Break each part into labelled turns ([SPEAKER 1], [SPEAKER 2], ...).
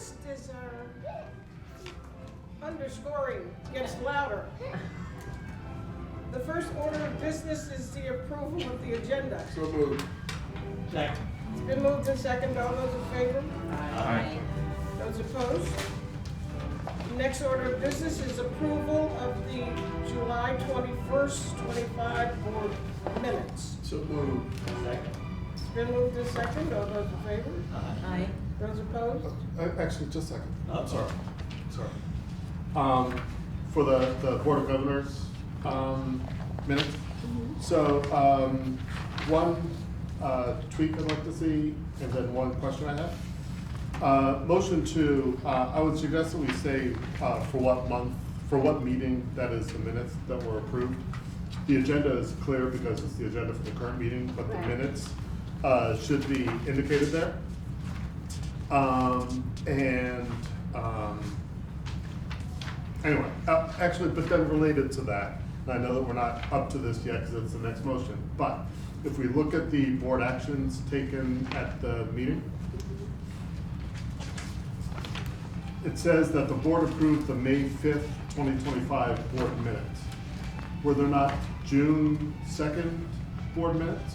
[SPEAKER 1] Next is our underscoring gets louder. The first order of business is the approval of the agenda.
[SPEAKER 2] So moved.
[SPEAKER 3] Second.
[SPEAKER 1] It's been moved and seconded. All those in favor?
[SPEAKER 3] Aye.
[SPEAKER 1] Those opposed? Next order of business is approval of the July 21st, 25 board minutes.
[SPEAKER 2] So moved.
[SPEAKER 3] Second.
[SPEAKER 1] It's been moved and seconded. All those in favor?
[SPEAKER 3] Aye.
[SPEAKER 1] Those opposed?
[SPEAKER 2] Actually, just a second.
[SPEAKER 3] Oh,
[SPEAKER 2] Sorry. For the Board of Governors minutes. So one tweak I'd like to see, and then one question I have. Motion to, I would suggest that we say for what month, for what meeting that is the minutes that were approved. The agenda is clear because it's the agenda for the current meeting, but the minutes should be indicated there. Anyway, actually, but then related to that, and I know that we're not up to this yet because it's the next motion, but if we look at the board actions taken at the meeting, it says that the board approved the May 5th, 2025 board minutes. Were there not June 2nd board minutes?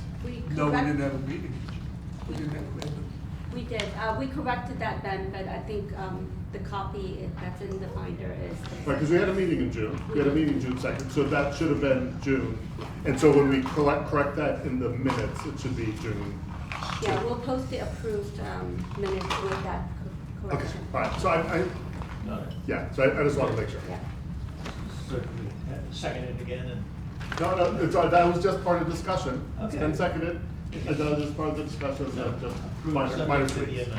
[SPEAKER 4] No, we didn't have a meeting. We didn't have a meeting.
[SPEAKER 5] We did. We corrected that then, but I think the copy that's in the binder is.
[SPEAKER 2] Right, because we had a meeting in June. We had a meeting June 2nd, so that should have been June. And so when we correct that in the minutes, it should be June.
[SPEAKER 5] Yeah, we'll post the approved minutes with that
[SPEAKER 2] Okay,
[SPEAKER 5] correction.
[SPEAKER 2] all right. So I just want to make sure.
[SPEAKER 5] Yeah.
[SPEAKER 3] Second it again and.
[SPEAKER 2] No, it's all right. That was just part of discussion. It's
[SPEAKER 3] Okay.
[SPEAKER 2] been seconded. And that was just part of the discussion. So just minor tweaks.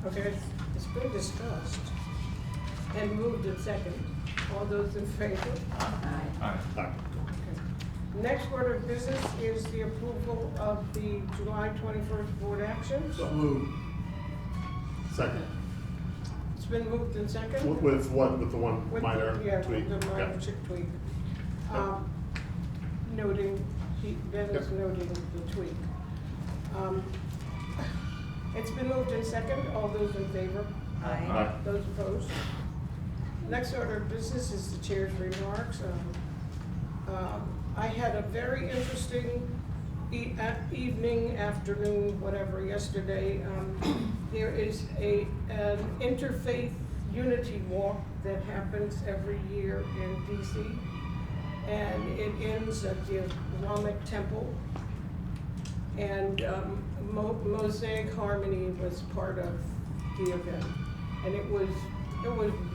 [SPEAKER 1] Okay, it's been discussed and moved and seconded. All those in favor?
[SPEAKER 3] Aye.
[SPEAKER 2] All right.
[SPEAKER 1] Okay. Next order of business is the approval of the July 21st board actions.
[SPEAKER 2] So moved. Second.
[SPEAKER 1] It's been moved and seconded.
[SPEAKER 2] With the one
[SPEAKER 1] With
[SPEAKER 2] minor
[SPEAKER 1] yeah,
[SPEAKER 2] tweak.
[SPEAKER 1] with the minor
[SPEAKER 2] Yeah.
[SPEAKER 1] tweak.
[SPEAKER 2] Yeah.
[SPEAKER 1] Noting, Ben is
[SPEAKER 2] Yep.
[SPEAKER 1] noting the tweak. It's been moved and seconded. All those in favor?
[SPEAKER 2] Aye.
[SPEAKER 1] Those opposed? Next order of business is the chair's remarks. I had a very interesting evening, afternoon, whatever, yesterday. There is an interfaith unity walk that happens every year in DC, and it ends at the Islamic Temple. And Mosaic Harmony was part of the event, and it was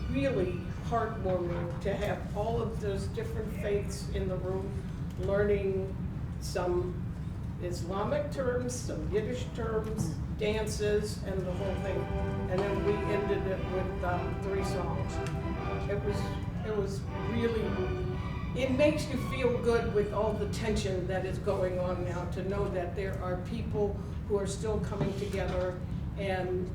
[SPEAKER 1] really heartwarming to have all of those different faiths in the room, learning some Islamic terms, some Yiddish terms, dances, and the whole thing. And then we ended it with 3 songs. It was really. It makes you feel good with all the tension that is going on now to know that there are people who are still coming together and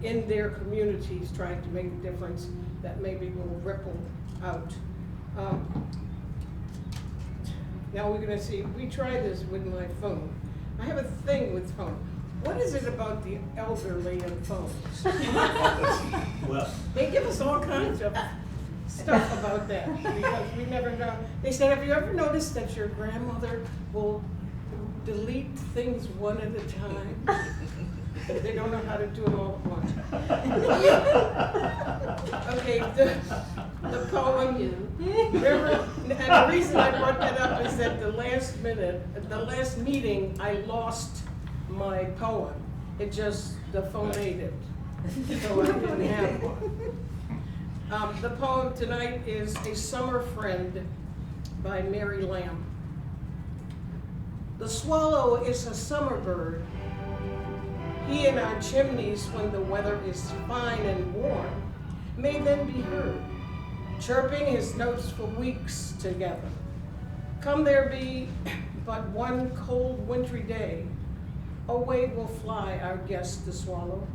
[SPEAKER 1] in their communities trying to make a difference that maybe will ripple out. Now we're gonna see, we tried this with my phone. I have a thing with phone. What is it about the elderly and phones?
[SPEAKER 3] Well,
[SPEAKER 1] They give us all kinds of stuff about that because we never know. They said, have you ever noticed that your grandmother will delete things one at a time? They don't know how to do them all at once. Okay, the poem, remember, and the reason I brought that up is that the last meeting, I lost my poem. The phone ate it, so I didn't have one. The poem tonight is A Summer Friend by Mary Lamb. The swallow is a summer bird. He in our chimneys when the weather is fine and warm may then be heard, chirping his notes for weeks together. Come there be but one cold wintry day, away will fly our guest the swallow,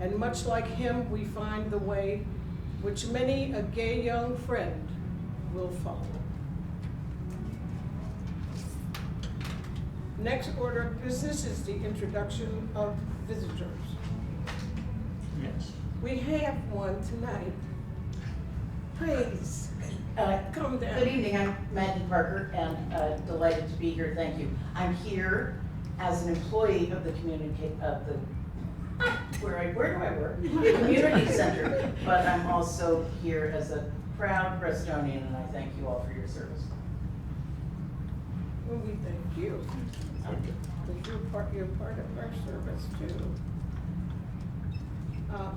[SPEAKER 1] and much like him we find the way which many a gay young friend will follow. Next order of business is the introduction of visitors.
[SPEAKER 3] yes.
[SPEAKER 1] We have one tonight. Praise. Come down.
[SPEAKER 6] Good evening, I'm Maggie Parker, and delighted to be here, thank you. I'm here as an employee of the where do I work? Community Center, but I'm also here as a proud Brestonian, and I thank you all for your service.
[SPEAKER 1] Well, we thank you. Because you're part of our service too.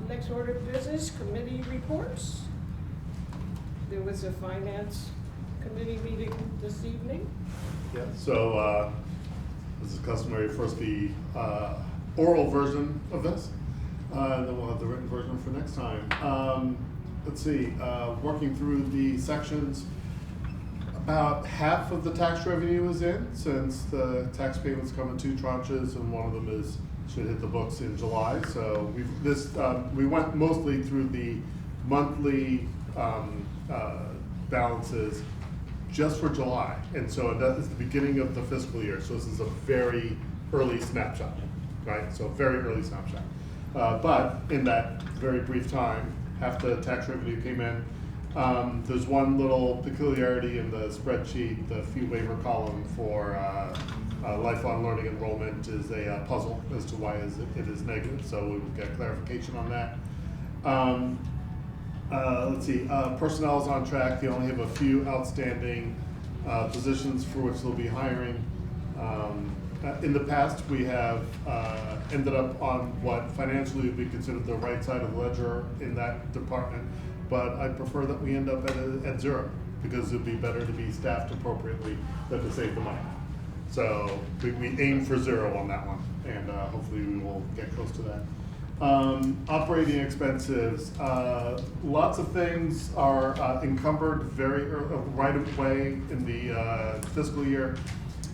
[SPEAKER 1] Next order of business, committee reports. There was a finance committee meeting this evening.
[SPEAKER 2] Yeah, so this is customary, first the oral version of this, and then we'll have the written version for next time. Let's see, working through the sections, about half of the tax revenue is in, since the tax payments come in 2 tranches, and one of them should hit the books in July. So we went mostly through the monthly balances just for July, and so that is the beginning of the fiscal year. So this is a very early snapshot, right? So very early snapshot. But in that very brief time, half the tax revenue came in. There's one little peculiarity in the spreadsheet. The fee waiver column for lifelong learning enrollment is a puzzle as to why it is negative, so we will get clarification on that. Let's see, personnel is on track. They only have a few outstanding positions for which they'll be hiring. In the past, we have ended up on what financially would be considered the right side of the ledger in that department, but I prefer that we end up at 0, because it'd be better to be staffed appropriately than to save the money. So we aim for 0 on that one, and hopefully we will get close to that. Operating expenses, lots of things are encumbered very right away in the fiscal year,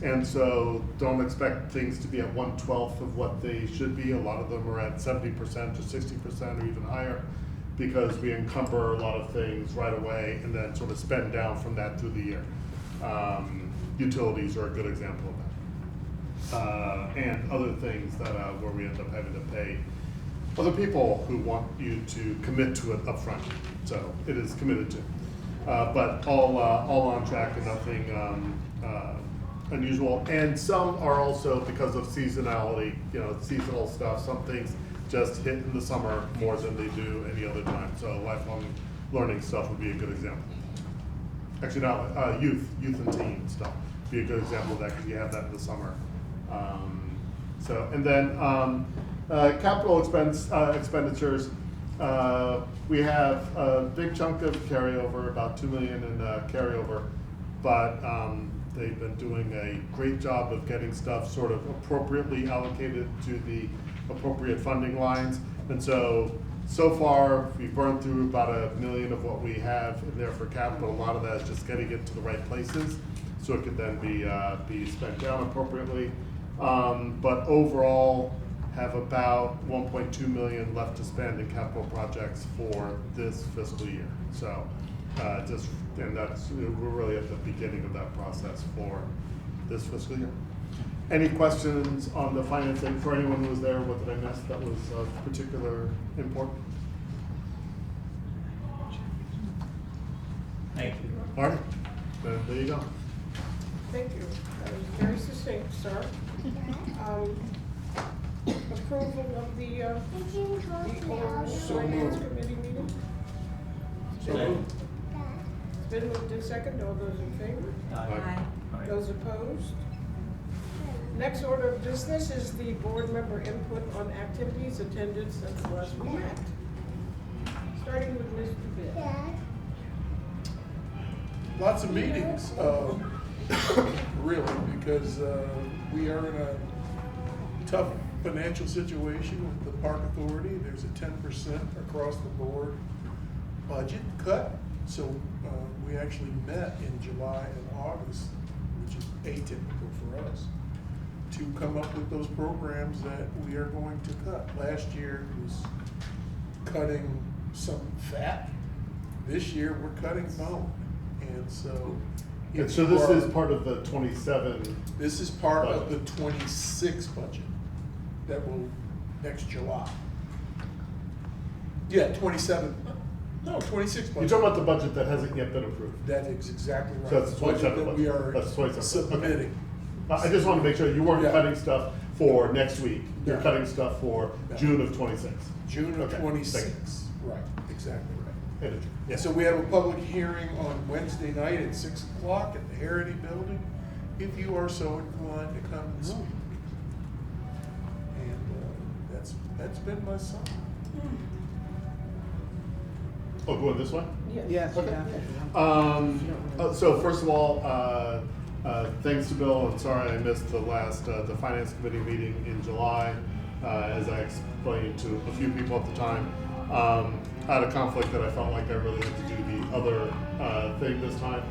[SPEAKER 2] and so don't expect things to be at 1/12 of what they should be. A lot of them are at 70% or 60% or even higher, because we encumber a lot of things right away and then sort of spend down from that through the year. Utilities are a good example of that, and other things that where we end up having to pay other people who want you to commit to it upfront. So it is committed to, but all on track and nothing unusual. And some are also, because of seasonality, seasonal stuff. Some things just hit in the summer more than they do any other time. So lifelong learning stuff would be a good example. Actually, not youth and teen stuff be a good example of that, because you have that in the summer. And then capital expenditures. We have a big chunk of carryover, about $2 million in carryover, but they've been doing a great job of getting stuff sort of appropriately allocated to the appropriate funding lines. And so far, we've burned through about $1 million of what we have in there for capital. A lot of that is just getting it to the right places, so it could then be spent down appropriately. But overall, have about $1.2 million left to spend in capital projects for this fiscal year. So and we're really at the beginning of that process for this fiscal year. Any questions on the financing for anyone who was there? What did I miss that was of particular import?
[SPEAKER 3] Thank you.
[SPEAKER 2] All right, then there you go.
[SPEAKER 1] Thank you. That was very succinct, sir. Approval of the oral
[SPEAKER 4] So
[SPEAKER 1] finance
[SPEAKER 4] moved.
[SPEAKER 1] committee meeting?
[SPEAKER 3] Second.
[SPEAKER 1] It's been moved in second. All those in favor?
[SPEAKER 3] Aye.
[SPEAKER 1] Those opposed? Next order of business is the board member input on activities attended since last we met. Starting with Mr. Bill.
[SPEAKER 4] Lots of meetings, really, because we are in a tough financial situation with the park authority. There's a 10% across the board budget cut. So we actually met in July and August, which is atypical for us, to come up with those programs that we are going to cut. Last year was cutting some fat. This year we're cutting bone. And so.
[SPEAKER 2] And so this is part of the 27.
[SPEAKER 4] This is part of the
[SPEAKER 2] budget.
[SPEAKER 4] 26 budget that will next July. Yeah, 27, no, 26
[SPEAKER 2] You're
[SPEAKER 4] budget.
[SPEAKER 2] talking about the budget that hasn't yet been approved.
[SPEAKER 4] That is exactly right.
[SPEAKER 2] So that's
[SPEAKER 4] The budget
[SPEAKER 2] 27
[SPEAKER 4] that we
[SPEAKER 2] budget.
[SPEAKER 4] are
[SPEAKER 2] That's 27, okay.
[SPEAKER 4] submitting.
[SPEAKER 2] I just want to make sure you weren't
[SPEAKER 4] Yeah.
[SPEAKER 2] cutting stuff for next week. You're
[SPEAKER 4] No.
[SPEAKER 2] cutting stuff for
[SPEAKER 4] No.
[SPEAKER 2] June of 26.
[SPEAKER 4] June of
[SPEAKER 2] Okay, thank you.
[SPEAKER 4] 26, right, exactly right.
[SPEAKER 2] Editor, yeah.
[SPEAKER 4] So we have a public hearing on Wednesday night at 6 o'clock at the Heritage Building, if you are so inclined to come and speak. And that's been my summer.
[SPEAKER 2] Oh, going this way?
[SPEAKER 1] Yes.
[SPEAKER 2] Okay. So first of all, thanks to Bill, and sorry I missed the last, the Finance Committee meeting in July. As I explained to a few people at the time, I had a conflict that I felt like I really had to do the other thing this time.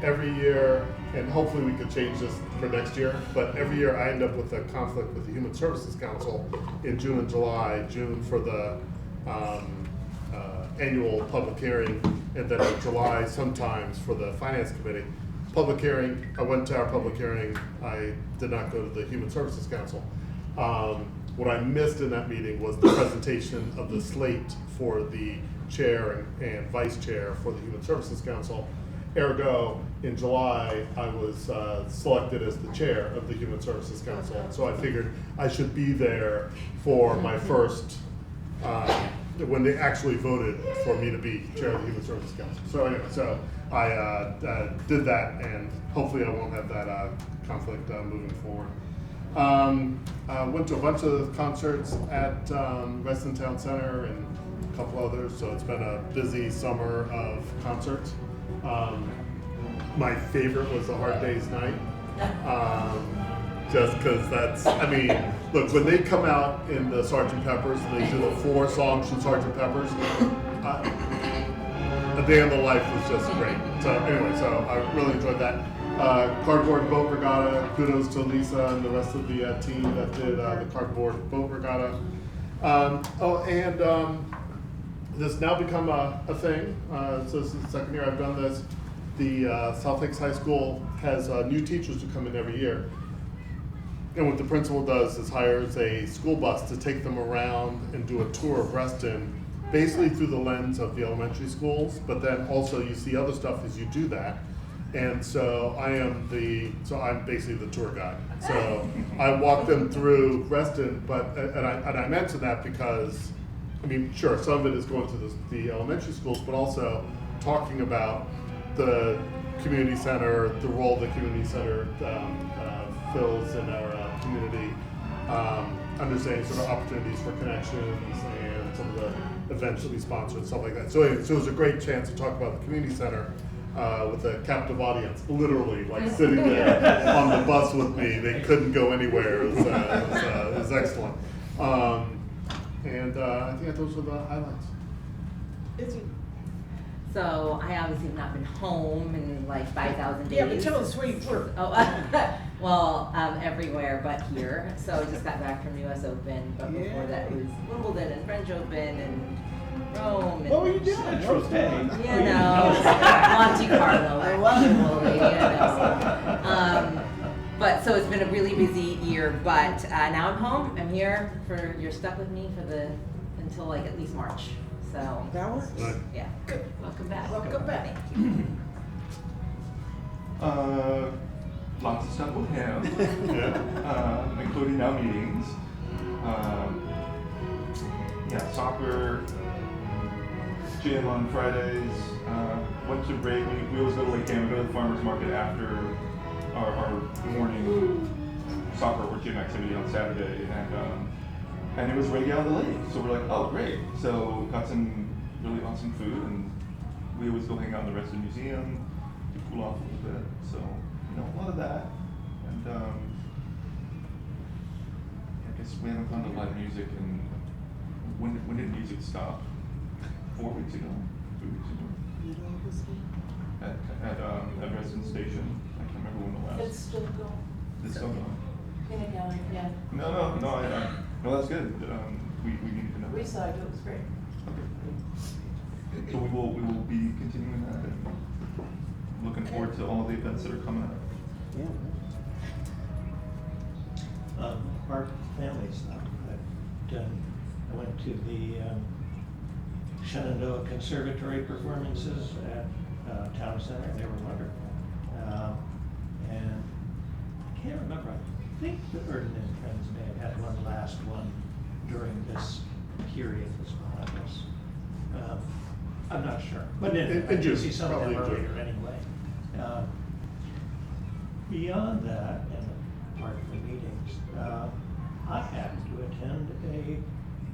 [SPEAKER 2] Every year, and hopefully we could change this for next year, but every year I end up with a conflict with the Human Services Council in June and July. June for the annual public hearing, and then in July sometimes for the Finance Committee. Public hearing, I went to our public hearing, I did not go to the Human Services Council. What I missed in that meeting was the presentation of the slate for the chair and vice chair for the Human Services Council. Ergo, in July, I was selected as the chair of the Human Services Council. So I figured I should be there for my first, when they actually voted for me to be chair of the Human Services Council. So anyway, so I did that, and hopefully I won't have that conflict moving forward. Went to a bunch of concerts at Reston Town Center and a couple others, so it's been a busy summer of concerts. My favorite was the Hard Day's Night. Just because that's, I mean, look, when they come out in the Sgt. Pepper's and they do the 4 songs from Sgt. Pepper's, A Day in the Life was just great. So anyway, so I really enjoyed that. Cardboard Boat Regatta, kudos to Lisa and the rest of the team that did the Cardboard Boat Regatta. This now become a thing. So this is the second year I've done this. The South Lakes High School has new teachers who come in every year. And what the principal does is hires a school bus to take them around and do a tour of Reston, basically through the lens of the elementary schools, but then also you see other stuff as you do that. And so I'm basically the tour guide. So I walk them through Reston, and I mention that because, I mean, sure, some of it is going to the elementary schools, but also talking about the community center, the role the community center fills in our community, understanding sort of opportunities for connections and some of the events that we sponsor and stuff like that. So anyway, so it was a great chance to talk about the community center with a captive audience, literally like sitting there on the bus with me. They couldn't go anywhere. It was excellent. I think those were the highlights.
[SPEAKER 7] So I obviously have not been home in like 5,000 days.
[SPEAKER 1] Yeah, but tell us where you were.
[SPEAKER 7] Oh, well, everywhere but here. So I just got back from US Open, but before that it was Wimbledon and French Open and Rome. And,
[SPEAKER 1] What were you doing?
[SPEAKER 7] you know, Monte Carlo. I love it. But so it's been a really busy year, but now I'm home. I'm here you're stuck with me until like at least March. So
[SPEAKER 1] That works.
[SPEAKER 2] Right.
[SPEAKER 7] yeah,
[SPEAKER 1] Good.
[SPEAKER 7] welcome back.
[SPEAKER 1] Welcome back.
[SPEAKER 7] Thank you.
[SPEAKER 3] Lots of stuff with him,
[SPEAKER 2] Yeah.
[SPEAKER 3] including now meetings. Soccer, gym on Fridays. Went to break. We always go to Lake Cam, go to the farmer's market after our morning soccer or gym activity on Saturday, and it was right out of the lake. So we're like, oh great. So got some really awesome food, and we always go hang out in the Reston Museum to cool off a little bit. So a lot of that, and I guess we haven't gone to live music, and when did music stop? 4 weeks ago, 3 weeks ago. At Reston Station. I can't remember when the last.
[SPEAKER 6] It's still going.
[SPEAKER 3] It's still going.
[SPEAKER 6] In a gallery, yeah.
[SPEAKER 3] No, that's good. We need to know.
[SPEAKER 6] We saw it, it was great.
[SPEAKER 3] Okay. So we will be continuing that and looking forward to all the events that are coming up.
[SPEAKER 8] Our family stuff. I went to the Shenandoah Conservatory performances at Town Center. They were wonderful. And I can't remember, I think the Burden and Friends may have had one last one during this period as well, I guess. I'm not sure, but I did see some of them
[SPEAKER 2] probably in June.
[SPEAKER 8] earlier anyway. Beyond that, and part of the meetings, I happened to attend a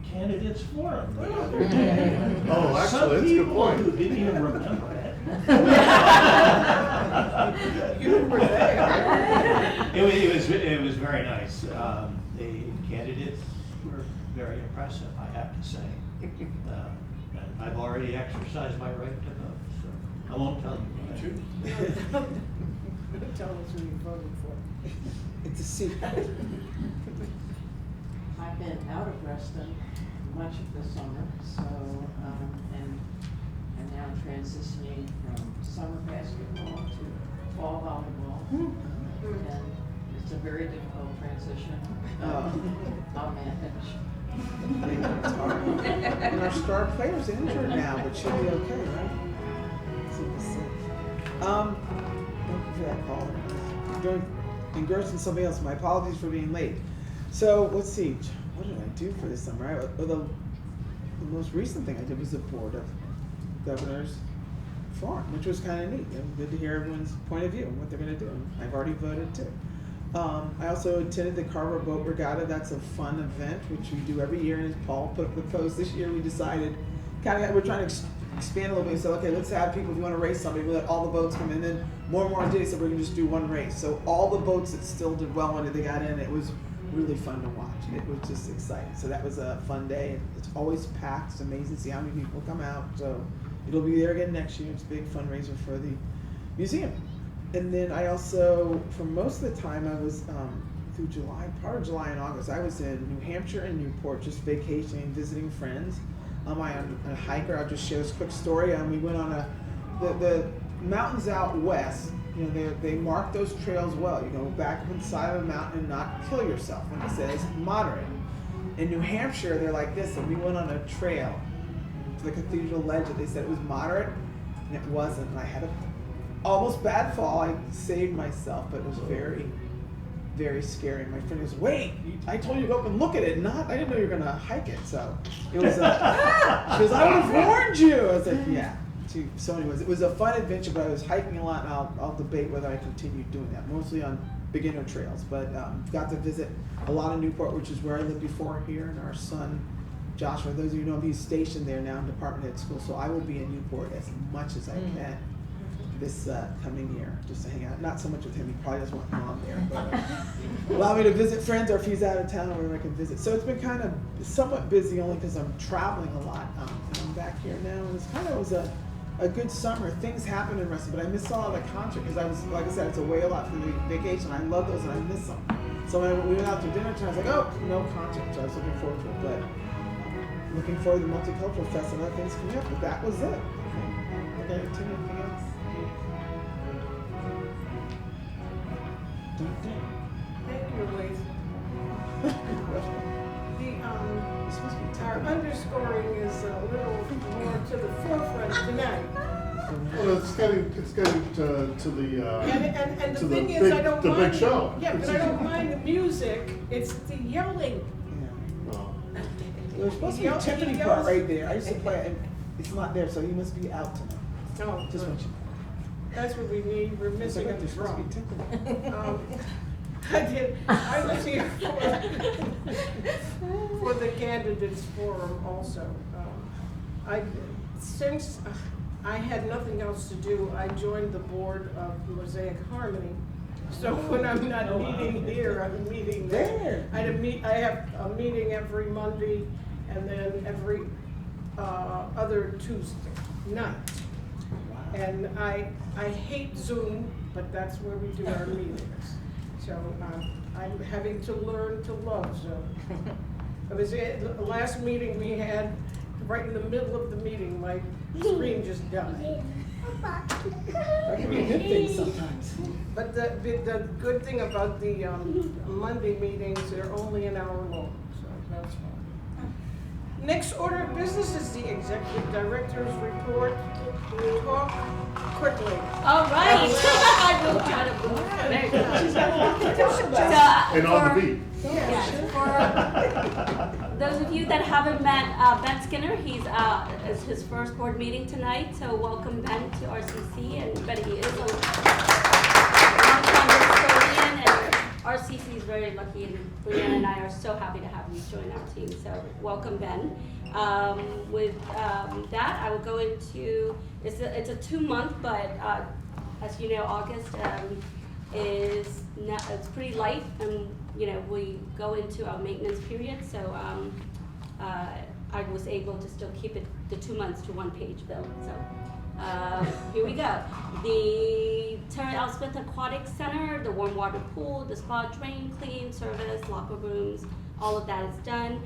[SPEAKER 8] candidates forum the other day.
[SPEAKER 2] Oh, actually,
[SPEAKER 8] Some
[SPEAKER 2] that's a good
[SPEAKER 8] people
[SPEAKER 2] point.
[SPEAKER 8] who didn't even remember it.
[SPEAKER 1] You were there.
[SPEAKER 8] It was very nice. The candidates were very impressive, I have to say. And I've already exercised my right to vote, so I won't tell you. What
[SPEAKER 1] Tell us who you voted for.
[SPEAKER 9] It's a secret.
[SPEAKER 10] I've been out of Reston much of the summer, so, and I'm now transitioning from summer basketball to fall volleyball. And it's a very difficult transition. I'll manage.
[SPEAKER 9] It's hard. And our star player's injured now, but she'll be okay, right? So we'll see. Thank you for that call. Engrossed in something else. My apologies for being late. So let's see. What did I do for this summer? The most recent thing I did was the Board of Governors Forum, which was kind of neat. It was good to hear everyone's point of view and what they're going to do. I've already voted too. I also attended the Carver Boat Regatta. That's a fun event, which we do every year. And as Paul put up the post this year, we decided we're trying to expand a little bit. So okay, let's have people, if you want to race somebody, we let all the boats come in. Then more and more did, so we're going to just do one race. So all the boats that still did well when they got in, it was really fun to watch. It was just exciting. So that was a fun day. It's always packed. It's amazing to see how many people come out. So it'll be there again next year. It's a big fundraiser for the museum. And then I also, for most of the time, I was through July, part of July and August, I was in New Hampshire and Newport, just vacationing, visiting friends. I'm a hiker. I'll just share this quick story. We went on the mountains out west. You know, they mark those trails well. You go back up inside of a mountain and not kill yourself when it says moderate. In New Hampshire, they're like this, and we went on a trail to the cathedral ledge that they said it was moderate, and it wasn't. And I had a almost bad fall. I saved myself, but it was very, very scary. My friend was, wait, I told you to go up and look at it. I didn't know you were going to hike it. So it was, she goes, I would have warned you. I was like, yeah. So anyways, it was a fun adventure, but I was hiking a lot, and I'll debate whether I continue doing that, mostly on beginner trails. But got to visit a lot of Newport, which is where I lived before here, and our son, Joshua, those of you who know him, he's stationed there now in department head school, so I will be in Newport as much as I can this coming year, just to hang out. Not so much with him, he probably doesn't want mom there, but allow me to visit friends, or if he's out of town, wherever I can visit. So it's been kind of somewhat busy, only because I'm traveling a lot, and I'm back here now, and it's kind of was a good summer. Things happened in wrestling, but I missed all the concert because I was, like I said, it's away a lot for the vacation. I love those and I miss them. So when we went out to dinner time, I was like, oh, no concert. So I was looking forward to it, but looking forward to the Multicultural Fest and other things coming up. But that was it. Okay, anything else?
[SPEAKER 1] Thank you, Elise. Our underscoring is a little more to the forefront tonight.
[SPEAKER 2] Well, it's getting to the
[SPEAKER 1] And
[SPEAKER 2] to
[SPEAKER 1] the thing
[SPEAKER 2] the
[SPEAKER 1] is,
[SPEAKER 2] big,
[SPEAKER 1] I don't
[SPEAKER 2] the
[SPEAKER 1] mind.
[SPEAKER 2] big show.
[SPEAKER 1] Yeah, but I don't mind the music, it's the yelling.
[SPEAKER 2] Well,
[SPEAKER 9] There's supposed to be a
[SPEAKER 1] He
[SPEAKER 9] Tiffany
[SPEAKER 1] yells-
[SPEAKER 9] part right there. I used to play it, and it's not there, so you must be out tonight.
[SPEAKER 1] No,
[SPEAKER 9] Just want you to know.
[SPEAKER 1] that's what we need, we're
[SPEAKER 9] It's
[SPEAKER 1] missing
[SPEAKER 9] like,
[SPEAKER 1] a
[SPEAKER 9] there's supposed to
[SPEAKER 1] drum.
[SPEAKER 9] be Tiffany.
[SPEAKER 1] I was here for the candidates forum also. Since I had nothing else to do, I joined the board of Mosaic Harmony. So when I'm not meeting here, I'm meeting there. I have a meeting every Monday and then every other Tuesday night. And I hate Zoom, but that's where we do our meetings. So I'm having to learn to love Zoom. It was the last meeting we had, right in the middle of the meeting, my screen just died.
[SPEAKER 9] That can be a good thing sometimes.
[SPEAKER 1] But the good thing about the Monday meetings, they're only an hour long, so that's fine. Next order of business is the executive director's report. Talk quickly.
[SPEAKER 5] All right. I will try to move. Very good.
[SPEAKER 2] And on the beat.
[SPEAKER 5] Yes, for those of you that haven't met Ben Skinner, it's his first board meeting tonight, so welcome Ben to RCC, and Ben, he is a longtime custodian, and RCC is very lucky, and Brianna and I are so happy to have you join our team, so welcome Ben. With that, I will go into, it's a 2-month, but as you know, August it's pretty light, and we go into our maintenance period, so I was able to still keep it the 2 months to 1 page bill. So here we go. The Terry L. Smith Aquatic Center, the warm water pool, the spa drain clean service, locker rooms, all of that is done.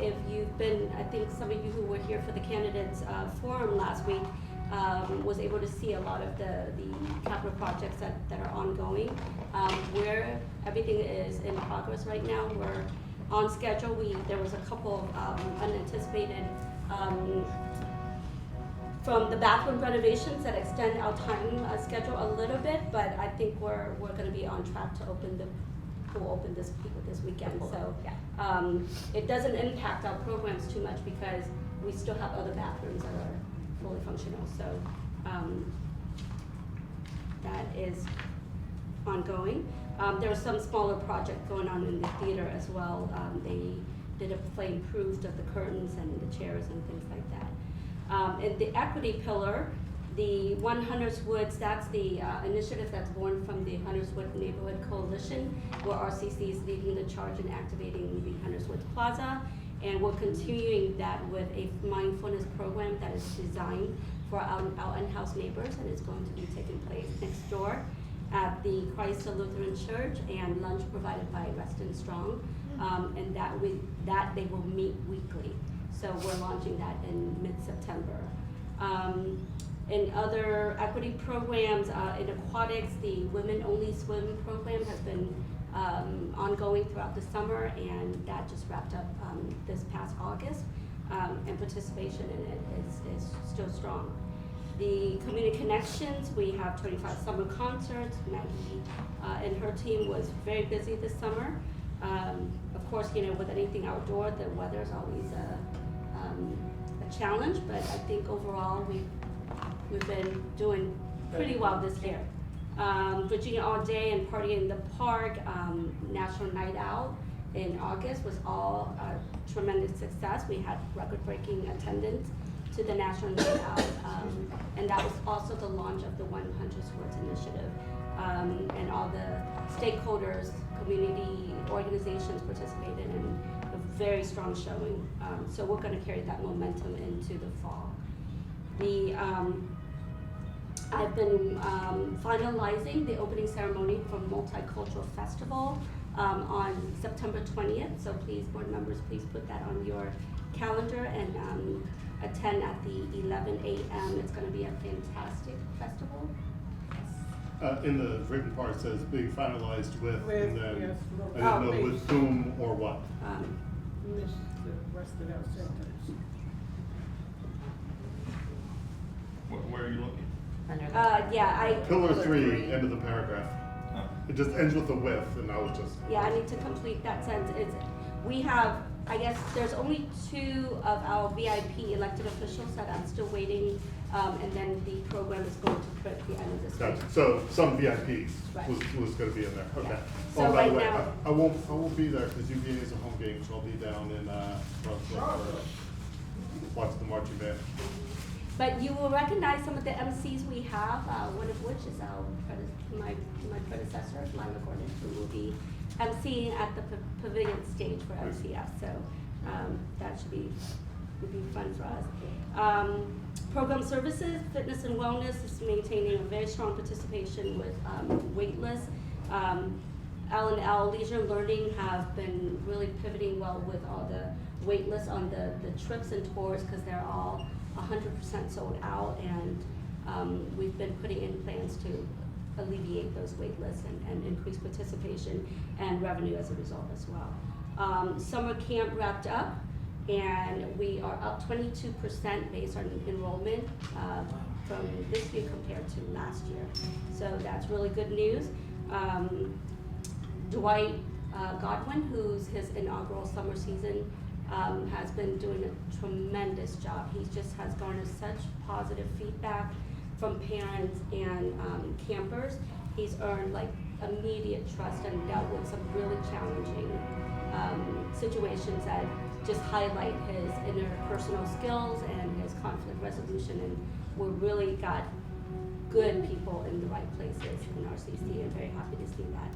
[SPEAKER 5] If you've been, I think some of you who were here for the candidates forum last week was able to see a lot of the capital projects that are ongoing. Where everything is in progress right now, we're on schedule. There was a couple of unanticipated from the bathroom renovations that extend our time schedule a little bit, but I think we're going to be on track to open the pool this weekend. So it doesn't impact our programs too much because we still have other bathrooms that are fully functional. So that is ongoing. There was some smaller project going on in the theater as well. They did a flame proofed of the curtains and the chairs and things like that. And the equity pillar, the One Hunters Woods, that's the initiative that's born from the Hunters Woods Neighborhood Coalition, where RCC is leading the charge in activating the Hunters Woods Plaza. And we're continuing that with a mindfulness program that is designed for our in-house neighbors, and it's going to be taking place next door at the Christ the Lutheran Church, and lunch provided by Reston Strong. And that they will meet weekly. So we're launching that in mid-September. In other equity programs, in aquatics, the Women Only Swim program has been ongoing throughout the summer, and that just wrapped up this past August, and participation in it is still strong. The Community Connections, we have 25 summer concerts. Maggie and her team was very busy this summer. Of course, with anything outdoor, the weather is always a challenge, but I think overall we've been doing pretty well this year. Virginia All Day and Party in the Park, National Night Out in August was all a tremendous success. We had record-breaking attendance to the National Night Out, and that was also the launch of the One Hunters Woods initiative. And all the stakeholders, community organizations participated in a very strong showing. So we're going to carry that momentum into the fall. I've been finalizing the opening ceremony for Multicultural Festival on September 20th. So please, board members, please put that on your calendar and attend at the 11 a.m. It's going to be a fantastic festival.
[SPEAKER 2] In the written part it says being finalized with, and then
[SPEAKER 1] yes,
[SPEAKER 2] I didn't know with whom or what.
[SPEAKER 1] Miss the rest of our sentence.
[SPEAKER 3] Where are you looking?
[SPEAKER 2] Pillar 3, end of the paragraph.
[SPEAKER 3] Oh.
[SPEAKER 2] It just ends with a with, and I was just.
[SPEAKER 5] Yeah, I need to complete that sentence. We have, I guess, there's only 2 of our VIP elected officials that I'm still waiting, and then the program is going to quit at the end of this week.
[SPEAKER 2] Gotcha. So some VIPs
[SPEAKER 5] Right.
[SPEAKER 2] was going to be in there. Okay.
[SPEAKER 5] Yeah.
[SPEAKER 2] Oh,
[SPEAKER 5] So
[SPEAKER 2] by the
[SPEAKER 5] right
[SPEAKER 2] way,
[SPEAKER 5] now-
[SPEAKER 2] I won't be there because UVA is a home game, so I'll be down in Brunswick watching the marching band.
[SPEAKER 5] But you will recognize some of the MCs we have, one of which is my predecessor, Lila Gordon, who will be MCing at the pavilion stage for MCF. So that would be fun for us. Program services, fitness and wellness is maintaining a very strong participation with waitlist. L&L Leisure and Learning have been really pivoting well with all the waitlists on the trips and tours because they're all 100% sold out, and we've been putting in plans to alleviate those wait lists and increase participation and revenue as a result as well. Summer camp wrapped up, and we are up 22% based on enrollment from this year compared to last year. So that's really good news. Dwight Godwin, who's his inaugural summer season, has been doing a tremendous job. He just has garnered such positive feedback from parents and campers. He's earned like immediate trust and dealt with some really challenging situations that just highlight his interpersonal skills and his conflict resolution, and we've really got good people in the right places in RCC, and very happy to see that.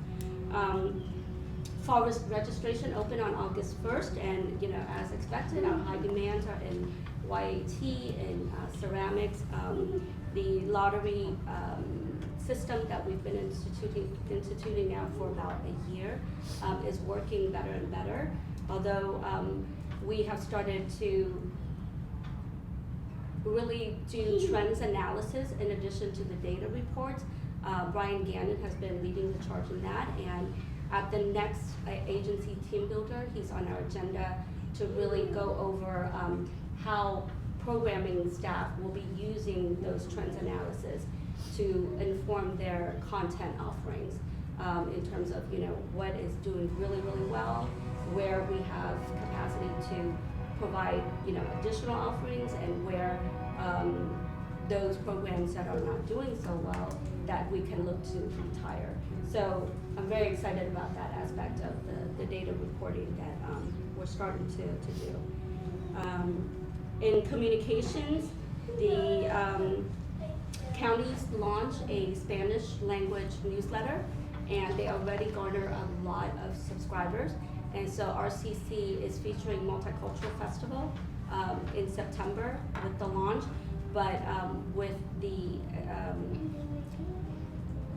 [SPEAKER 5] Fall registration opened on August 1st, and as expected, our high demands are in YAT and ceramics. The lottery system that we've been instituting now for about a year is working better and better. Although we have started to really do trends analysis in addition to the data reports. Brian Gannon has been leading the charge in that, and at the next agency team builder, he's on our agenda to really go over how programming staff will be using those trends analysis to inform their content offerings in terms of what is doing really, really well, where we have capacity to provide additional offerings, and where those programs that are not doing so well that we can look to retire. So I'm very excited about that aspect of the data reporting that we're starting to do. In communications, the counties launched a Spanish language newsletter, and they already garner a lot of subscribers. And so RCC is featuring Multicultural Festival in September with the launch, but with the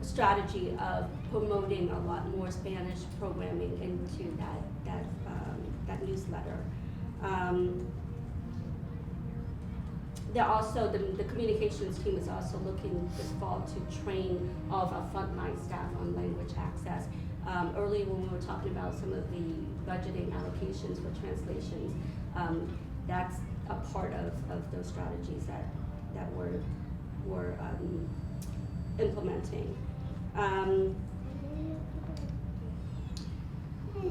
[SPEAKER 5] strategy of promoting a lot more Spanish programming into that newsletter. They're also, the communications team is also looking this fall to train all of our frontline staff on language access. Earlier when we were talking about some of the budgeting allocations for translations, that's a part of those strategies that we're implementing.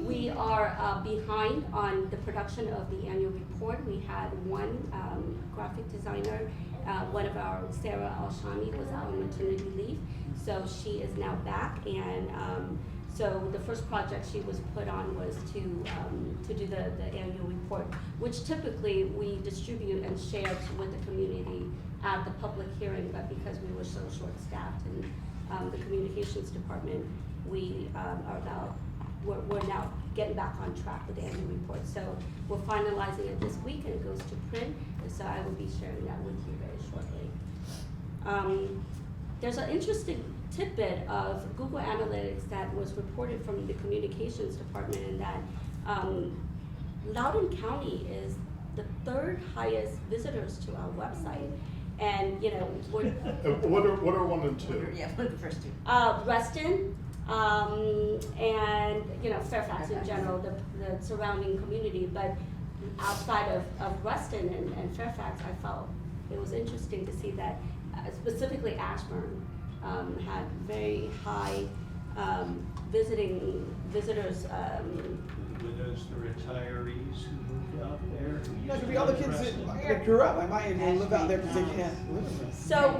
[SPEAKER 5] We are behind on the production of the annual report. We had one graphic designer, one of our, Sarah Alshami, was out on maternity leave, so she is now back, and so the first project she was put on was to do the annual report, which typically we distribute and share with the community at the public hearing, but because we were so short-staffed in the communications department, we're now getting back on track with the annual report. So we're finalizing it this week, and it goes to print, and so I will be sharing that with you very shortly. There's an interesting tidbit of Google Analytics that was reported from the communications department, in that Loudoun County is the third highest visitors to our website. And we're
[SPEAKER 2] what are one and two?
[SPEAKER 7] Yeah, what are the first two?
[SPEAKER 5] Reston, and Fairfax in general, the surrounding community. But outside of Reston and Fairfax, I felt it was interesting to see that specifically Ashburn had very high visitors.
[SPEAKER 8] Were those the retirees who moved out there?
[SPEAKER 9] No, it could be all the kids that grew up. I might live out there because they can't live in this.
[SPEAKER 5] So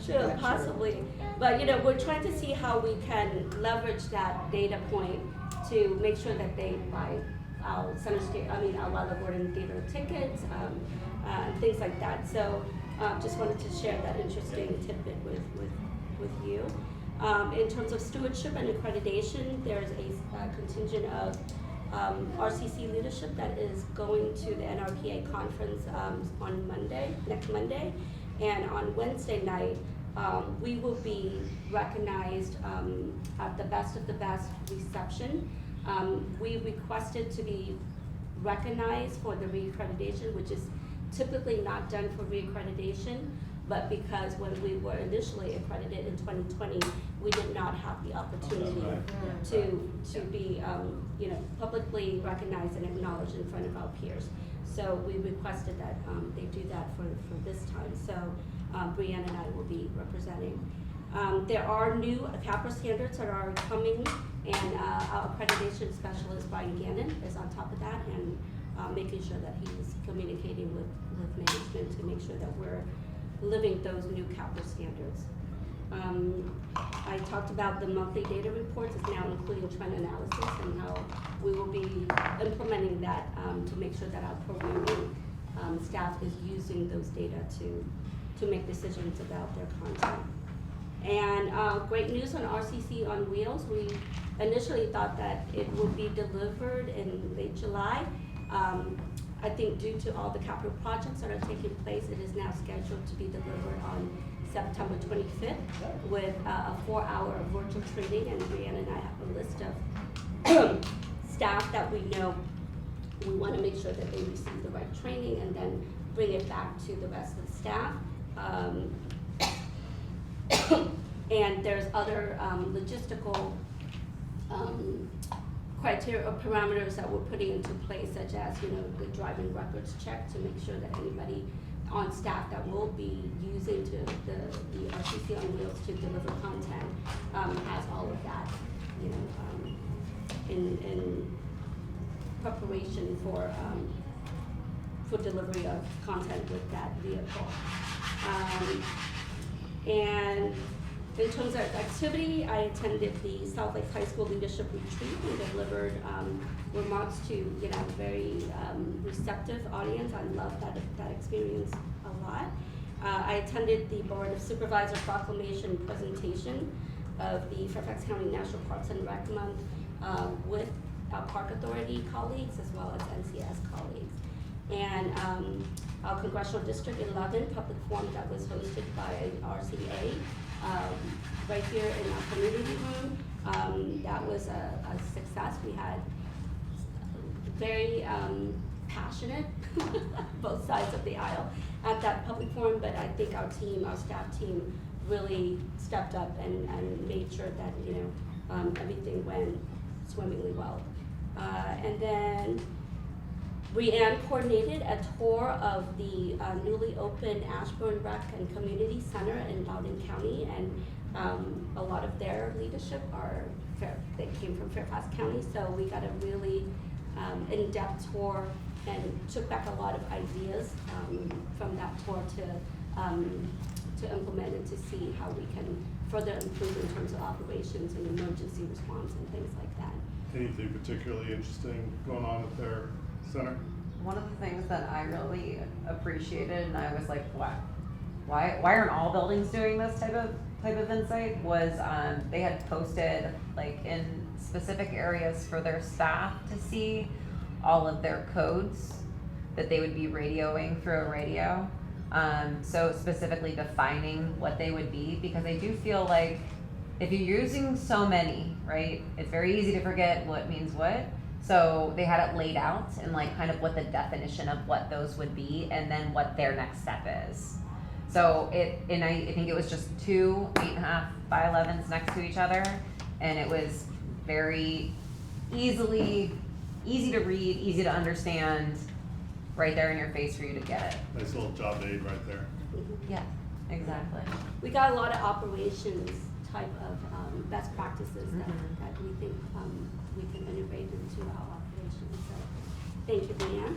[SPEAKER 5] true, possibly. But we're trying to see how we can leverage that data point to make sure that they buy our our Lila Gordon Theater tickets, things like that. So just wanted to share that interesting tidbit with you. In terms of stewardship and accreditation, there's a contingent of RCC leadership that is going to the NRPA conference on next Monday, and on Wednesday night we will be recognized at the Best of the Best reception. We requested to be recognized for the reaccreditation, which is typically not done for reaccreditation, but because when we were initially accredited in 2020, we did not have the opportunity
[SPEAKER 8] right.
[SPEAKER 5] to be, publicly recognized and acknowledged in front of our peers. So we requested that they do that for this time. So Brianne and I will be representing. There are new CAPRA standards that are coming, and our accreditation specialist, Brian Gannon, is on top of that, and making sure that he's communicating with management to make sure that we're living those new CAPRA standards. I talked about the monthly data reports is now including trend analysis and how we will be implementing that to make sure that our programming staff is using those data to make decisions about their content. And great news on RCC on Wheels. We initially thought that it would be delivered in late July. I think due to all the capital projects that are taking place, it is now scheduled to be delivered on September 25th with a 4-hour virtual training, and Brianna and I have a list of staff that we know we want to make sure that they receive the right training and then bring it back to the rest of the staff. And there's other logistical criteria or parameters that we're putting into place, such as, the driving records check to make sure that anybody on staff that will be using the RCC on Wheels to deliver content has all of that, in preparation for delivery of content with that vehicle. And in terms of activity, I attended the South Lake High School Leadership Retreat and delivered remarks to a very receptive audience. I loved that experience a lot. I attended the Board of Supervisor Proclamation presentation of the Fairfax County National Parks and Rec Month with our Park Authority colleagues as well as NCS colleagues. And our Congressional District 11 public forum that was hosted by RCA right here in our community room. That was a success. We had very passionate both sides of the aisle at that public forum, but I think our staff team really stepped up and made sure that everything went swimmingly well. And then Brianne coordinated a tour of the newly opened Ashburn Rec and Community Center in Loudoun County, and a lot of their leadership they came from Fairfax County, so we got a really in-depth tour and took back a lot of ideas from that tour to implement and to see how we can further improve in terms of operations and emergency response and things like that.
[SPEAKER 2] Anything particularly interesting going on at their center?
[SPEAKER 7] One of the things that I really appreciated, and I was like, why aren't all buildings doing this type of insight, was they had posted like in specific areas for their staff to see all of their codes that they would be radioing through a radio. So specifically defining what they would be, because I do feel like if you're using so many, right, it's very easy to forget what means what. So they had it laid out and like kind of what the definition of what those would be and then what their next step is. So I think it was just 2 8.5 by 11s next to each other, and it was very easy to read, easy to understand, right there in your face for you to get it.
[SPEAKER 2] Nice little job aid right there.
[SPEAKER 7] Yeah, exactly.
[SPEAKER 5] We got a lot of operations type of best practices that we think we can integrate into our operations. So thank you, Leanne.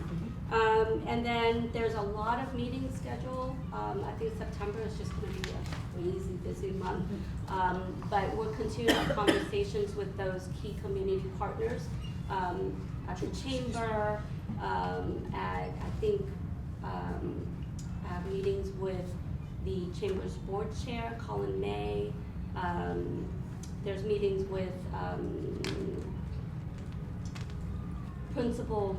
[SPEAKER 5] And then there's a lot of meetings scheduled. I think September is just going to be a crazy busy month. But we're continuing our conversations with those key community partners at the chamber. I think have meetings with the chamber's board chair, Colin May. There's meetings with Principal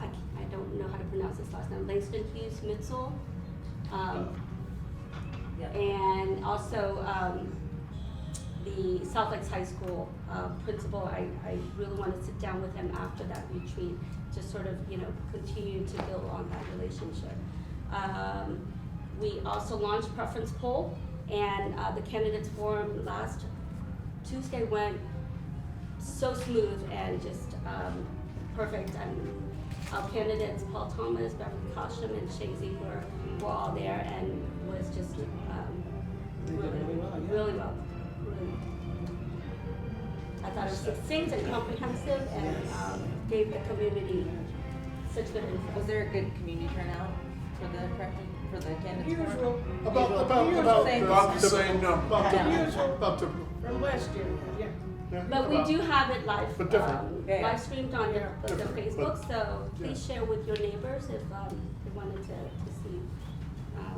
[SPEAKER 5] I don't know how to pronounce his last name, Langston Hughes Mitchell. And also the South Lakes High School principal. I really want to sit down with him after that retreat to sort of, continue to build on that relationship. We also launched Preference Poll And the candidates forum last Tuesday went so smooth and just perfect. And our candidates, Paul Thomas, Beverly Cosham, and Shay Ziegler, were all there and was just
[SPEAKER 9] They did really well, yeah.
[SPEAKER 5] really well. I thought it was succinct and comprehensive and gave the community such good info.
[SPEAKER 7] Was there a good community turnout for the candidates?
[SPEAKER 1] Usual.
[SPEAKER 4] About the same number.
[SPEAKER 2] About two.
[SPEAKER 1] From last year, yeah.
[SPEAKER 2] Yeah,
[SPEAKER 5] But we
[SPEAKER 2] about-
[SPEAKER 5] do have it live,
[SPEAKER 2] But different.
[SPEAKER 7] Yeah.
[SPEAKER 5] live streamed on
[SPEAKER 1] Yeah.
[SPEAKER 5] the
[SPEAKER 2] Different,
[SPEAKER 5] Facebook,
[SPEAKER 2] but-
[SPEAKER 5] so please share with your neighbors if you wanted to see,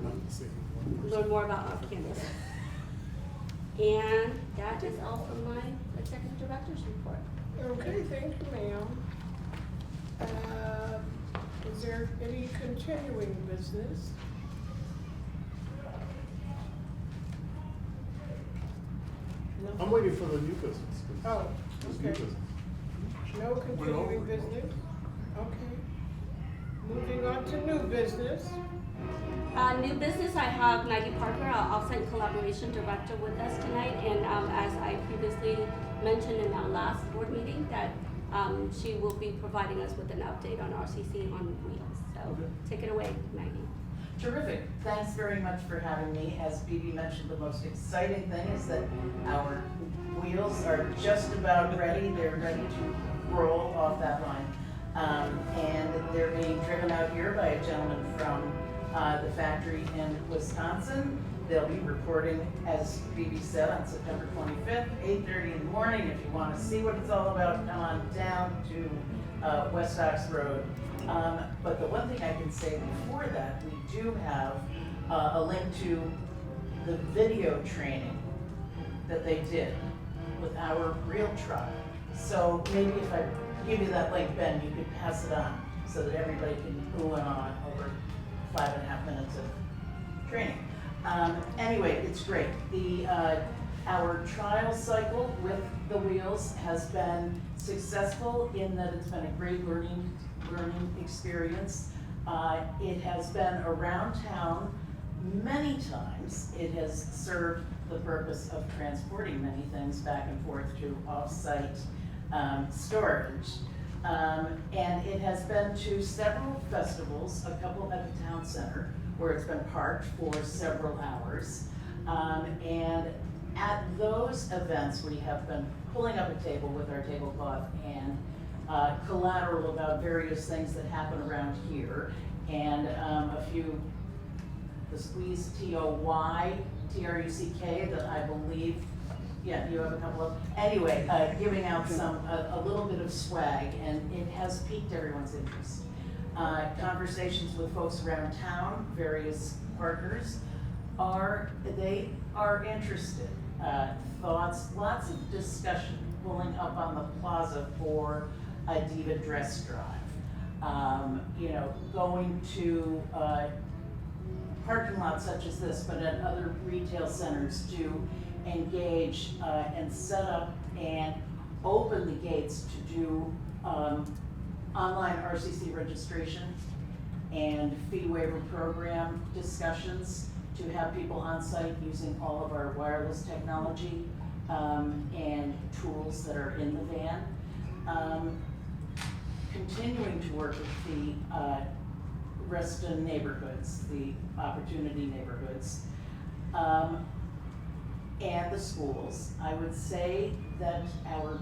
[SPEAKER 2] Let's see.
[SPEAKER 5] learn more about our candidates. And that is all from my executive director's report.
[SPEAKER 1] Okay, thank you, ma'am. Is there any continuing business?
[SPEAKER 2] I'm waiting for the new business.
[SPEAKER 1] Oh,
[SPEAKER 2] There's new
[SPEAKER 1] okay.
[SPEAKER 2] business.
[SPEAKER 1] No continuing business? Okay. Moving on to new business.
[SPEAKER 5] New business, I have Maggie Parker, our offsite collaboration director with us tonight, and as I previously mentioned in our last board meeting, that she will be providing us with an update on RCC on wheels. So
[SPEAKER 2] Okay.
[SPEAKER 5] take it away, Maggie.
[SPEAKER 6] Terrific. Thanks very much for having me. As BB mentioned, the most exciting thing is that our wheels are just about ready. They're ready to roll off that line. And they're being driven out here by a gentleman from the factory in Wisconsin. They'll be reporting, as BB said, on September 25th, 8:30 in the morning. If you want to see what it's all about, come on down to West Ox Road. But the one thing I can say before that, we do have a link to the video training that they did with our real truck. So maybe if I give you that link, Ben, you could pass it on so that everybody can ooh and on over 5.5 minutes of training. Anyway, it's great. Our trial cycle with the wheels has been successful in that it's been a great learning experience. It has been around town many times. It has served the purpose of transporting many things back and forth to off-site storage. And it has been to several festivals, a couple at the town center, where it's been parked for several hours. And at those events, we have been pulling up a table with our tablecloth and collateral about various things that happen around here. And a few, the Squeeze TOY, TRUCK, that I believe, yeah, you have a couple of, anyway, giving out a little bit of swag, and it has piqued everyone's interest. Conversations with folks around town, various partners, they are interested. Thoughts, lots of discussion, pulling up on the plaza for a Diva dress drive. Going to parking lots such as this, but at other retail centers to engage and set up and open the gates to do online RCC registration and fee waiver program discussions, to have people on site using all of our wireless technology and tools that are in the van. Continuing to work with the Reston neighborhoods, the opportunity neighborhoods, and the schools. I would say that our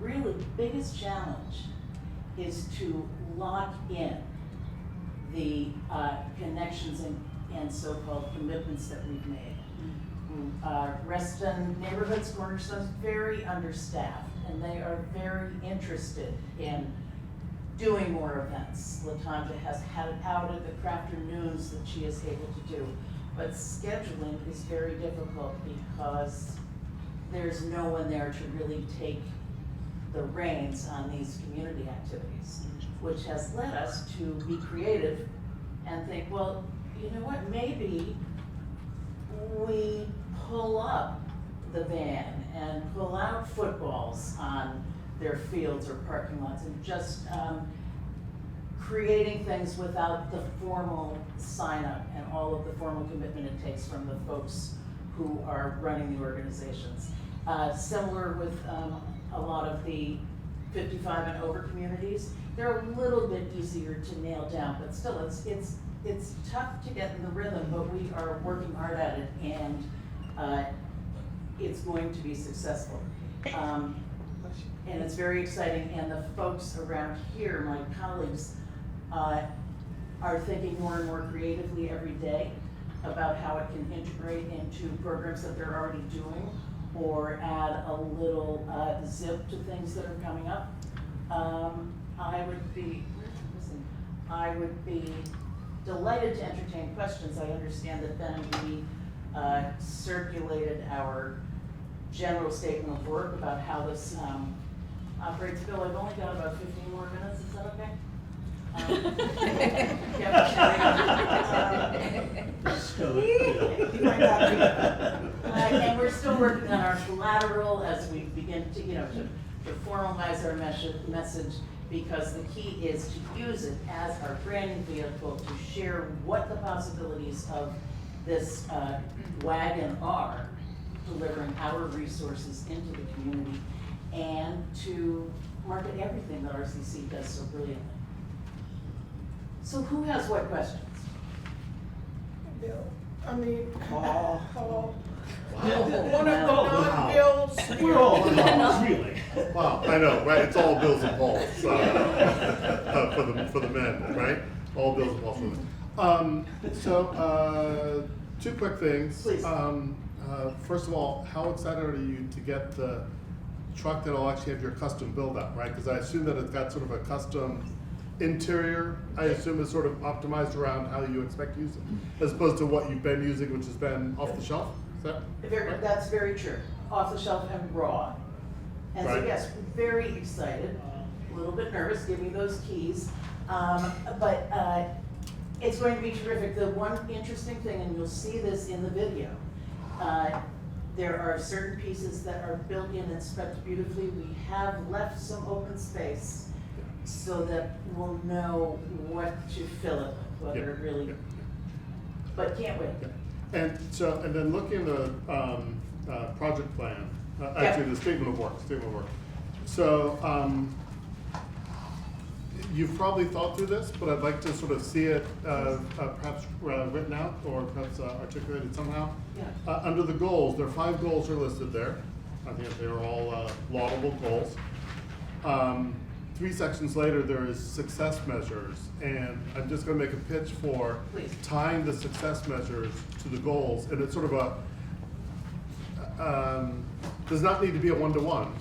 [SPEAKER 6] really biggest challenge is to lock in the connections and so-called commitments that we've made. Reston neighborhoods, Cornerstone's very understaffed, and they are very interested in doing more events. LaTanja has had it out at the Crafternoons that she is able to do. But scheduling is very difficult because there's no one there to really take the reins on these community activities, which has led us to be creative and think, well, you know what, maybe we pull up the van and pull out footballs on their fields or parking lots and just creating things without the formal sign up and all of the formal commitment it takes from the folks who are running the organizations. Similar with a lot of the 55 and over communities, they're a little bit easier to nail down, but still it's tough to get in the rhythm, but we are working hard at it, and it's going to be successful. And it's very exciting, and the folks around here, my colleagues, are thinking more and more creatively every day about how it can integrate into programs that they're already doing, or add a little zip to things that are coming up. I would be delighted to entertain questions. I understand that then we circulated our general statement of work about how this operates. Bill, I've only got about 15 more minutes, is that okay? And we're still working on our collateral as we begin to, to formalize our message, because the key is to use it as our branding vehicle to share what the possibilities of this wagon are, delivering our resources into the community, and to market everything that RCC does so brilliantly. So who has what questions?
[SPEAKER 1] Bill, I mean,
[SPEAKER 9] Paul.
[SPEAKER 1] Paul.
[SPEAKER 2] Wow.
[SPEAKER 1] One of the non-bills.
[SPEAKER 8] We're all Pauls, really.
[SPEAKER 2] Wow, I know, right? It's all Bills and Pauls for the men, right? All Bills and Pauls for the men. So, two quick things.
[SPEAKER 6] Please.
[SPEAKER 2] First of all, how excited are you to get the truck that'll actually have your custom build out, right? Because I assume that it's got sort of a custom interior. I assume it's sort of optimized around how you expect to use it, as opposed to what you've been using, which has been off the shelf. Is that right?
[SPEAKER 6] That's very true. Off the shelf and raw. And so
[SPEAKER 2] Right.
[SPEAKER 6] yes, very excited, a little bit nervous, give me those keys. But it's going to be terrific. The one interesting thing, and you'll see this in the video, there are certain pieces that are built in and spec'd beautifully. We have left some open space so that we'll know what to fill it with, whether it really, but can't wait.
[SPEAKER 2] Yeah. And then looking at the project plan, actually the statement of work. So you've probably thought through this, but I'd like to sort of see it perhaps written out or perhaps articulated somehow.
[SPEAKER 6] Yeah.
[SPEAKER 2] Under the goals, there are 5 goals are listed there. I think they're all laudable goals. 3 sections later, there is success measures, and I'm just going to make a pitch for
[SPEAKER 6] Please.
[SPEAKER 2] tying the success measures to the goals, and it's sort of does not need to be a one-to-one,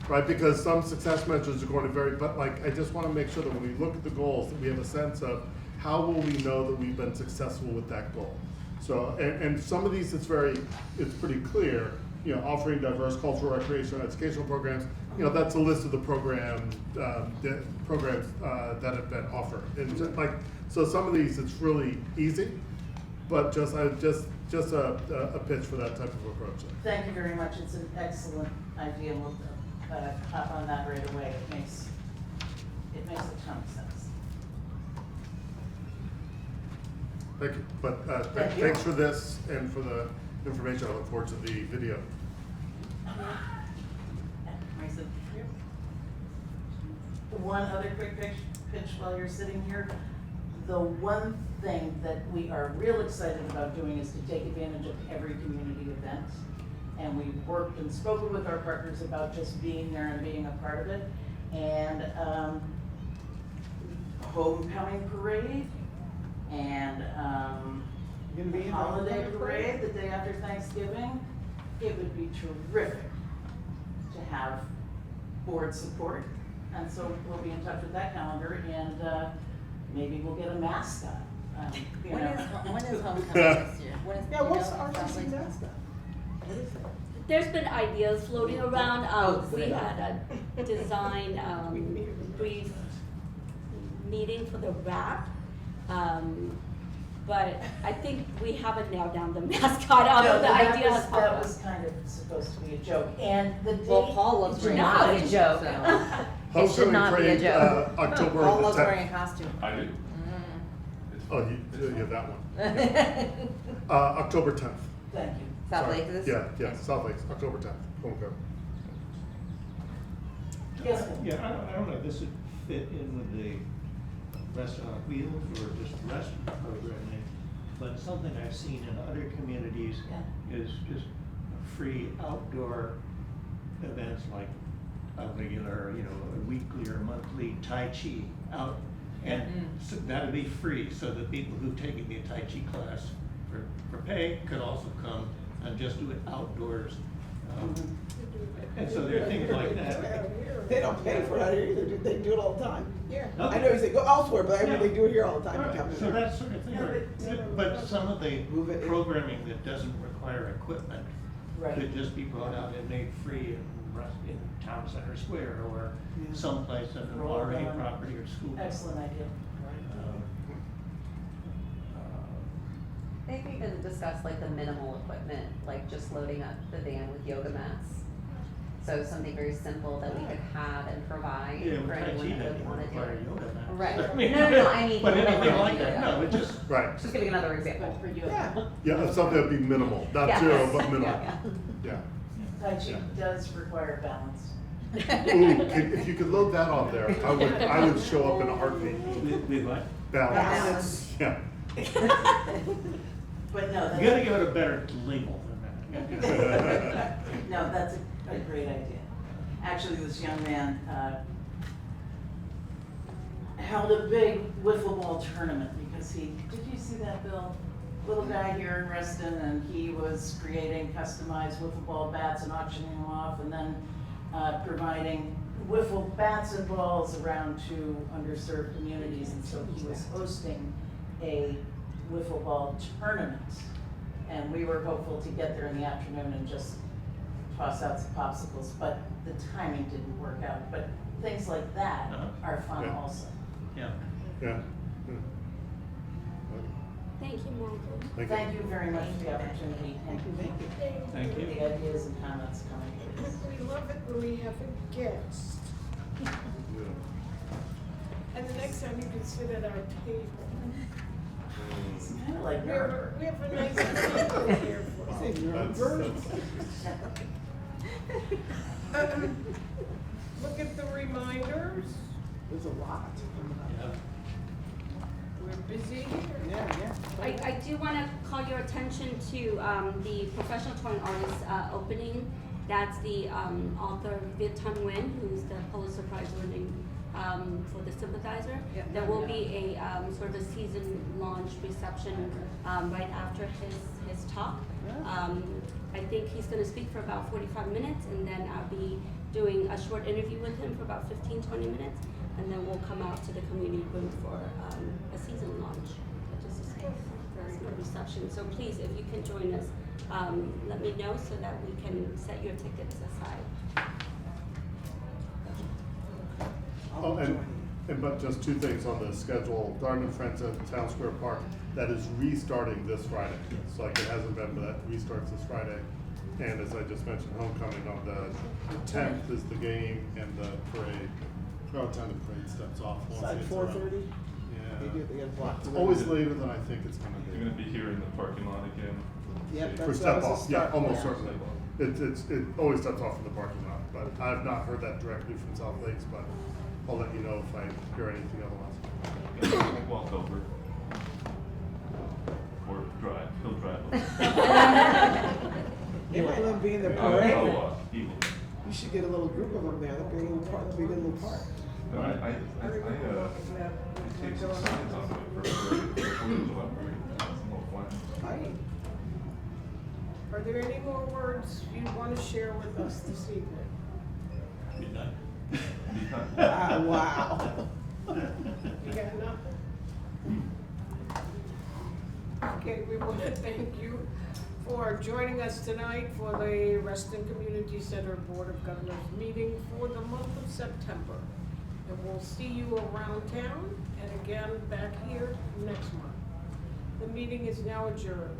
[SPEAKER 2] right? Because some success measures are going to vary, but like I just want to make sure that when we look at the goals, that we have a sense of how will we know that we've been successful with that goal. So, and some of these it's pretty clear. Offering diverse cultural, recreational, and educational programs. That's a list of the programs that have been offered. And so some of these it's really easy, but just a pitch for that type of approach.
[SPEAKER 6] Thank you very much. It's an excellent idea. We'll hop on that right away. It makes a ton of sense.
[SPEAKER 2] Thank you. But
[SPEAKER 6] Thank you.
[SPEAKER 2] thanks for this and for the information. I look forward to the video.
[SPEAKER 6] Mason. One other quick pitch while you're sitting here. The one thing that we are real excited about doing is to take advantage of every community event. And we've worked and spoken with our partners about just being there and being a part of it. And homecoming parade and
[SPEAKER 9] Gonna be in the
[SPEAKER 6] holiday
[SPEAKER 9] homecoming
[SPEAKER 6] parade the day after Thanksgiving. It would be terrific to have board support. And so we'll be in touch with that calendar, and maybe we'll get a mascot.
[SPEAKER 10] When is homecoming this year?
[SPEAKER 9] Yeah, what's the RCC mascot? What is it?
[SPEAKER 5] There's been ideas floating around. We
[SPEAKER 9] good.
[SPEAKER 5] had a design brief meeting for the wrap. But I think we haven't nailed down the mascot, although the idea has popped
[SPEAKER 6] That
[SPEAKER 5] up.
[SPEAKER 6] was kind of supposed to be a joke, and the date.
[SPEAKER 7] Well, Paul loves
[SPEAKER 6] is
[SPEAKER 7] wearing
[SPEAKER 6] not
[SPEAKER 7] a joke. It should not be a
[SPEAKER 2] Parade,
[SPEAKER 7] joke.
[SPEAKER 2] October
[SPEAKER 10] Paul
[SPEAKER 2] the
[SPEAKER 10] loves
[SPEAKER 2] 10th.
[SPEAKER 10] wearing a costume.
[SPEAKER 3] I do.
[SPEAKER 2] Oh, you have that one. October 10th.
[SPEAKER 6] Thank you.
[SPEAKER 7] South
[SPEAKER 2] Sorry.
[SPEAKER 7] Lake is?
[SPEAKER 2] Yeah, South Lakes, October 10th. Homecoming.
[SPEAKER 6] Yes,
[SPEAKER 8] Yeah, I don't know if this would fit in with the restaurant on wheels or just restaurant programming, but something I've seen in other communities
[SPEAKER 6] Yeah.
[SPEAKER 8] is just free outdoor events like a regular, a weekly or monthly Tai Chi out. And so that'd be free, so the people who've taken the Tai Chi class for pay could also come and just do it outdoors. And so there are things like that.
[SPEAKER 9] They don't pay for it here either, they do it all the time.
[SPEAKER 1] Yeah.
[SPEAKER 9] I know you say go elsewhere, but I mean, they do it here all the time.
[SPEAKER 8] Right,
[SPEAKER 9] You come in
[SPEAKER 8] so
[SPEAKER 9] there.
[SPEAKER 8] that sort of thing, but some of the
[SPEAKER 9] Move it in.
[SPEAKER 8] programming that doesn't require equipment
[SPEAKER 6] Right.
[SPEAKER 8] could just be brought out and made free in Town Center Square or
[SPEAKER 9] Yeah.
[SPEAKER 8] someplace on an
[SPEAKER 6] Roll
[SPEAKER 8] RA
[SPEAKER 6] on.
[SPEAKER 8] property or school.
[SPEAKER 6] Excellent idea.
[SPEAKER 8] Um,
[SPEAKER 7] They've even discussed like the minimal equipment, like just loading up the van with yoga mats. So something very simple that we could have and provide
[SPEAKER 8] Yeah,
[SPEAKER 7] for
[SPEAKER 8] Tai Chi
[SPEAKER 7] anyone that
[SPEAKER 8] doesn't
[SPEAKER 7] would wanna do
[SPEAKER 8] require
[SPEAKER 7] it.
[SPEAKER 8] yoga mats.
[SPEAKER 7] Right.
[SPEAKER 8] I mean,
[SPEAKER 7] No, I mean,
[SPEAKER 8] But anything
[SPEAKER 7] literally
[SPEAKER 8] like that,
[SPEAKER 7] yoga.
[SPEAKER 8] no, it just,
[SPEAKER 2] Right.
[SPEAKER 7] Just giving another example.
[SPEAKER 10] But for you.
[SPEAKER 9] Yeah.
[SPEAKER 2] Yeah, something that'd be minimal, not
[SPEAKER 7] Yes.
[SPEAKER 2] zero, but minimal.
[SPEAKER 7] Yeah,
[SPEAKER 2] Yeah.
[SPEAKER 6] Tai Chi
[SPEAKER 2] Yeah.
[SPEAKER 6] does require balance.
[SPEAKER 2] Ooh, if you could load that on there, I would show up in a heartbeat.
[SPEAKER 8] with what?
[SPEAKER 2] Balance. Yeah.
[SPEAKER 6] But no,
[SPEAKER 8] You gotta
[SPEAKER 6] that's,
[SPEAKER 8] give it a better label than that.
[SPEAKER 6] no, that's a great idea. Actually, this young man, held a big wiffle ball tournament because did you see that, Bill? Little guy here in Reston, and he was creating customized wiffle ball bats and auctioning them off, and then providing wiffle bats and balls around to underserved communities, and so he was hosting a wiffle ball tournament. And we were hopeful to get there in the afternoon and just toss out some popsicles, but the timing didn't work out. But things like that
[SPEAKER 8] Uh-huh.
[SPEAKER 6] are fun
[SPEAKER 2] Yeah.
[SPEAKER 6] also.
[SPEAKER 8] Yeah.
[SPEAKER 2] Yeah.
[SPEAKER 5] Thank you, Michael.
[SPEAKER 6] Thank you very much for the opportunity and
[SPEAKER 8] Thank
[SPEAKER 6] for
[SPEAKER 8] you.
[SPEAKER 6] the ideas and comments coming.
[SPEAKER 1] We love it when we have a guest. And the next time you can sit at our table.
[SPEAKER 6] It's kind of like
[SPEAKER 1] We
[SPEAKER 6] nerve.
[SPEAKER 1] have a nice table here for us.
[SPEAKER 9] Say you're a
[SPEAKER 2] That's-
[SPEAKER 9] virgin.
[SPEAKER 1] Look at the reminders.
[SPEAKER 9] There's a lot coming up.
[SPEAKER 1] We're busy here.
[SPEAKER 9] Yeah.
[SPEAKER 5] I do want to call your attention to the professional touring artist opening. That's the author Viet Thanh Nguyen, who's the Pulitzer Prize winning for The Sympathizer.
[SPEAKER 9] Yeah.
[SPEAKER 5] There will be a sort of a season launch reception right after his talk.
[SPEAKER 9] Yeah.
[SPEAKER 5] I think he's going to speak for about 45 minutes, and then I'll be doing a short interview with him for about 15-20 minutes, and then we'll come out to the community room for a season launch, just a reception. So please, if you can join us, let me know so that we can set your tickets aside.
[SPEAKER 2] Oh, but just two things on the schedule. Darden Friends at Town Square Park, that is restarting this Friday. It's like it hasn't been, but that restarts this Friday. And as I just mentioned, homecoming on the 10th is the game and the parade. By the time the parade steps off.
[SPEAKER 9] It's
[SPEAKER 2] once
[SPEAKER 9] like
[SPEAKER 2] it's
[SPEAKER 9] 4:30.
[SPEAKER 2] Yeah.
[SPEAKER 9] They get blocked.
[SPEAKER 2] It's always later than I think it's gonna
[SPEAKER 3] You're gonna be here in the parking lot again.
[SPEAKER 9] Yep,
[SPEAKER 2] For
[SPEAKER 9] that's
[SPEAKER 2] step
[SPEAKER 9] always a
[SPEAKER 2] off, yeah,
[SPEAKER 9] start.
[SPEAKER 2] almost
[SPEAKER 9] Yeah.
[SPEAKER 2] certainly. It always steps off in the parking lot, but I've not heard that directly from South Lakes, but I'll let you know if I hear anything otherwise.
[SPEAKER 3] Walk over. Or drive, he'll drive over.
[SPEAKER 9] They might let them be in the
[SPEAKER 3] I'll
[SPEAKER 9] parade.
[SPEAKER 3] walk, he will.
[SPEAKER 9] You should get a little group of them there. That'd be a little park. That'd be a good little park.
[SPEAKER 3] No, I take some signs off of it for July parade. It's more fun.
[SPEAKER 9] Right.
[SPEAKER 1] Are there any more words you want to share with us this evening?
[SPEAKER 8] Midnight.
[SPEAKER 9] Wow.
[SPEAKER 1] You got nothing? Okay, we want to thank you for joining us tonight for the Reston Community Center Board of Governors meeting for the month of September. And we'll see you around town and again back here next month. The meeting is now adjourned.